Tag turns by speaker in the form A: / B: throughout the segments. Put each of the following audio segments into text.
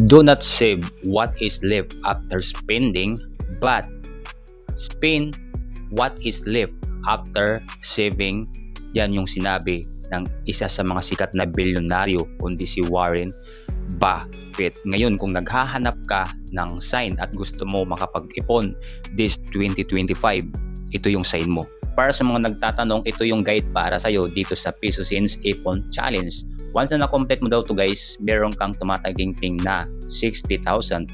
A: Do not save what is left after spending, but spend what is left after saving. Yan yung sinabi ng isa sa mga sikat na bilyonaryo, kundi si Warren Buffett. Ngayon, kung naghahanap ka ng sign at gusto mo makapag-ipon this 2025, ito yung sign mo. Para sa mga nagtatanong, ito yung guide para sa'yo dito sa Peso Cents Ipon Challenge. Once na na-complete mo daw to guys, meron kang tumataginting na 60,000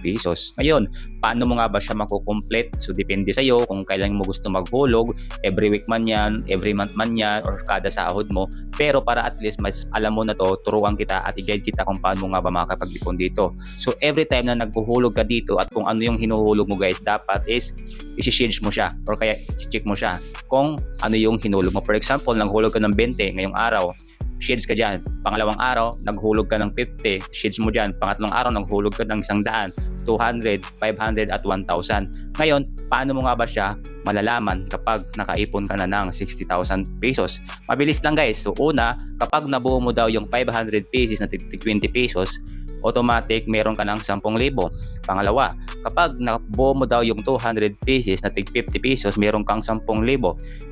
A: pesos. Ngayon, paano mo nga ba siya makukomplete? So, depende sa'yo kung kailan mo gusto maghulog, every week man yan, every month man yan, or kada sahod mo. Pero para at least mas alam mo na to, turuan kita at i-guide kita kung paano nga ba makakapag-ipon dito. So, every time na naghuhulog ka dito at kung ano yung hinuhulog mo guys, dapat is isi-shades mo siya or kaya i-check mo siya kung ano yung hinulog mo. For example, naghulog ka ng 20 ngayong araw, shades ka dyan. Pangalawang araw, naghulog ka ng 50, shades mo dyan. Pangatlong araw, naghulog ka ng 100, 200, 500 at 1,000. Ngayon, paano mo nga ba siya malalaman kapag nakaipon ka na ng 60,000 pesos? Mabilis lang guys. So una, kapag nabuo mo daw yung 500 pesos na 20 pesos, automatic meron ka ng 10,000. Pangalawa, kapag nabuo mo daw yung 200 pesos na 50 pesos, meron kang 10,000.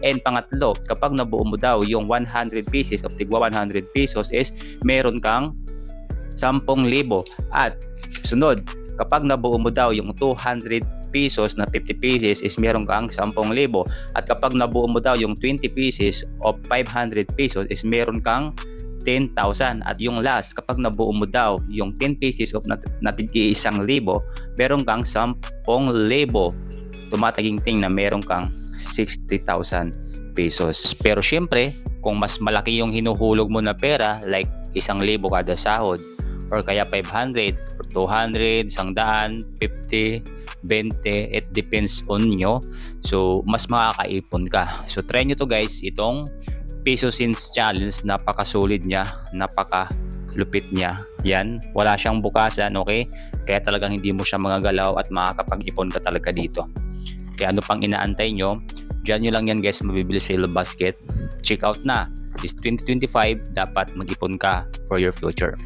A: And pangatlo, kapag nabuo mo daw yung 100 pesos of tigwa 100 pesos is meron kang 10,000. At sunod, kapag nabuo mo daw yung 200 pesos na 50 pesos is meron kang 10,000. At kapag nabuo mo daw yung 20 pesos of 500 pesos is meron kang 10,000. At yung last, kapag nabuo mo daw yung 10 pesos of natin 1,000, meron kang 10,000. Tumataginting na meron kang 60,000 pesos. Pero syempre, kung mas malaki yung hinuhulog mo na pera, like 1,000 kada sahod, or kaya 500, or 200, 100, 50, 20, it depends on nyo. So, mas makakaipon ka. So, try nyo to guys, itong Peso Cents Challenge. Napakasulit niya, napakalupit niya. Yan, wala siyang bukasan, okay? Kaya talagang hindi mo siya magagalaw at makakapag-ipon ka talaga dito. Kaya ano pang inaantay nyo? Diyan nyo lang yan guys, mabibili sa Yellow Basket. Check out na. This 2025, dapat mag-ipon ka for your future.